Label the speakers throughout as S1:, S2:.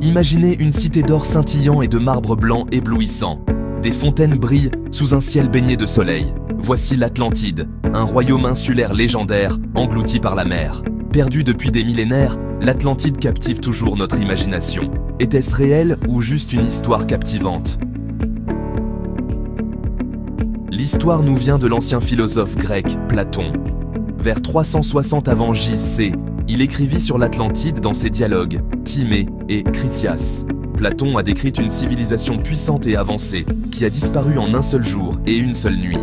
S1: Imaginez une cité d'or scintillant et de marbre blanc éblouissant. Des fontaines brillent sous un ciel baigné de soleil. Voici l'Atlantide, un royaume insulaire légendaire, englouti par la mer. Perdu depuis des millénaires, l'Atlantide captive toujours notre imagination. Était-ce réel ou juste une histoire captivante ? L'histoire nous vient de l'ancien philosophe grec Platon. Vers 360 avant J.C., il écrivit sur l'Atlantide dans ses dialogues Timée et Chrysias. Platon a décrit une civilisation puissante et avancée qui a disparu en un seul jour et une seule nuit.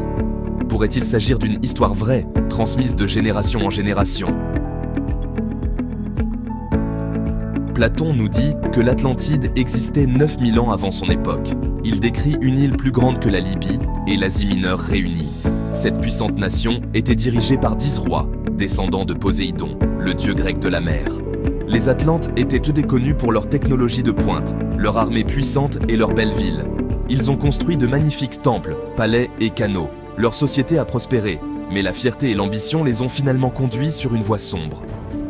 S1: Pourrait-il s'agir d'une histoire vraie, transmise de génération en génération ? Platon nous dit que l'Atlantide existait 9000 ans avant son époque. Il décrit une île plus grande que la Libye et l'Asie mineure réunie. Cette puissante nation était dirigée par 10 rois, descendants de Poséidon, le dieu grec de la mer. Les Atlantes étaient eux déconnus pour leur technologie de pointe, leur armée puissante et leurs belles villes. Ils ont construit de magnifiques temples, palais et canaux. Leur société a prospéré, mais la fierté et l'ambition les ont finalement conduits sur une voie sombre.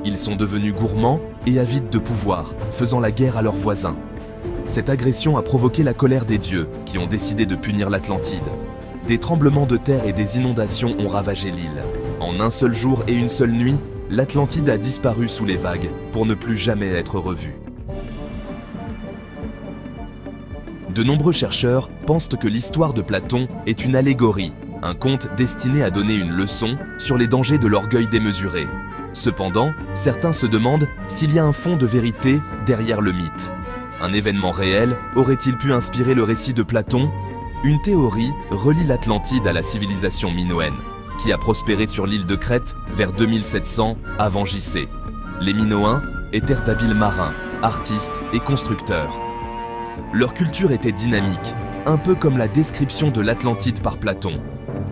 S1: Ils sont devenus gourmands et avides de pouvoir, faisant la guerre à leurs voisins. Cette agression a provoqué la colère des dieux, qui ont décidé de punir l'Atlantide. Des tremblements de terre et des inondations ont ravagé l'île. En un seul jour et une seule nuit, l'Atlantide a disparu sous les vagues pour ne plus jamais être revue. De nombreux chercheurs pensent que l'histoire de Platon est une allégorie, un conte destiné à donner une leçon sur les dangers de l'orgueil démesuré. Cependant, certains se demandent s'il y a un fond de vérité derrière le mythe. Un événement réel aurait-il pu inspirer le récit de Platon ? Une théorie relie l'Atlantide à la civilisation minoenne, qui a prospéré sur l'île de Crète vers 2700 avant J.C. Les Minoens étaient d'habiles marins, artistes et constructeurs. Leur culture était dynamique, un peu comme la description de l'Atlantide par Platon.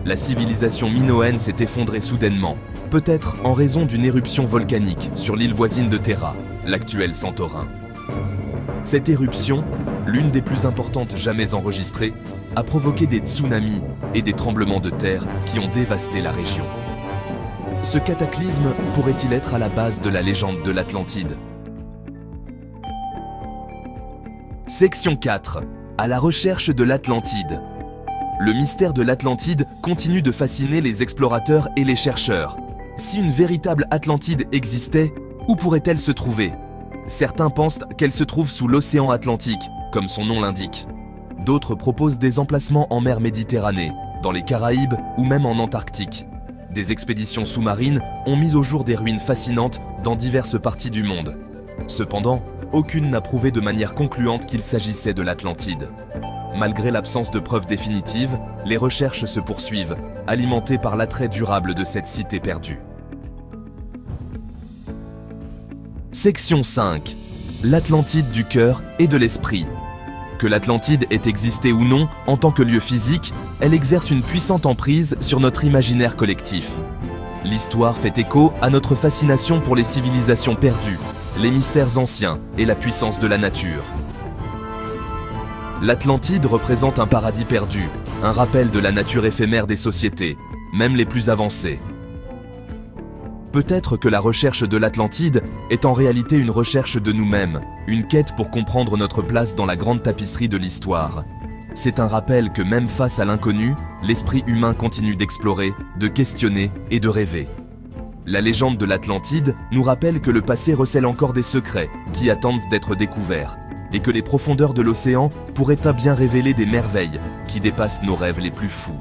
S1: La civilisation minoenne s'est effondrée soudainement, peut-être en raison d'une éruption volcanique sur l'île voisine de Terra, l'actuel Santorin. Cette éruption, l'une des plus importantes jamais enregistrées, a provoqué des tsunamis et des tremblements de terre qui ont dévasté la région. Ce cataclysme pourrait-il être à la base de la légende de l'Atlantide ? Section 4. À la recherche de l'Atlantide. Le mystère de l'Atlantide continue de fasciner les explorateurs et les chercheurs. Si une véritable Atlantide existait, où pourrait-elle se trouver ? Certains pensent qu'elle se trouve sous l'océan Atlantique, comme son nom l'indique. D'autres proposent des emplacements en mer Méditerranée, dans les Caraïbes ou même en Antarctique. Des expéditions sous-marines ont mis au jour des ruines fascinantes dans diverses parties du monde. Cependant, aucune n'a prouvé de manière concluante qu'il s'agissait de l'Atlantide. Malgré l'absence de preuves définitives, les recherches se poursuivent, alimentées par l'attrait durable de cette cité perdue. Section 5. L'Atlantide du cœur et de l'esprit. Que l'Atlantide ait existé ou non, en tant que lieu physique, elle exerce une puissante emprise sur notre imaginaire collectif. L'histoire fait écho à notre fascination pour les civilisations perdues, les mystères anciens et la puissance de la nature. L'Atlantide représente un paradis perdu, un rappel de la nature éphémère des sociétés, même les plus avancées. Peut-être que la recherche de l'Atlantide est en réalité une recherche de nous-mêmes, une quête pour comprendre notre place dans la grande tapisserie de l'histoire. C'est un rappel que même face à l'inconnu, l'esprit humain continue d'explorer, de questionner et de rêver. La légende de l'Atlantide nous rappelle que le passé recèle encore des secrets qui attendent d'être découverts, et que les profondeurs de l'océan pourraient à bien révéler des merveilles qui dépassent nos rêves les plus fous.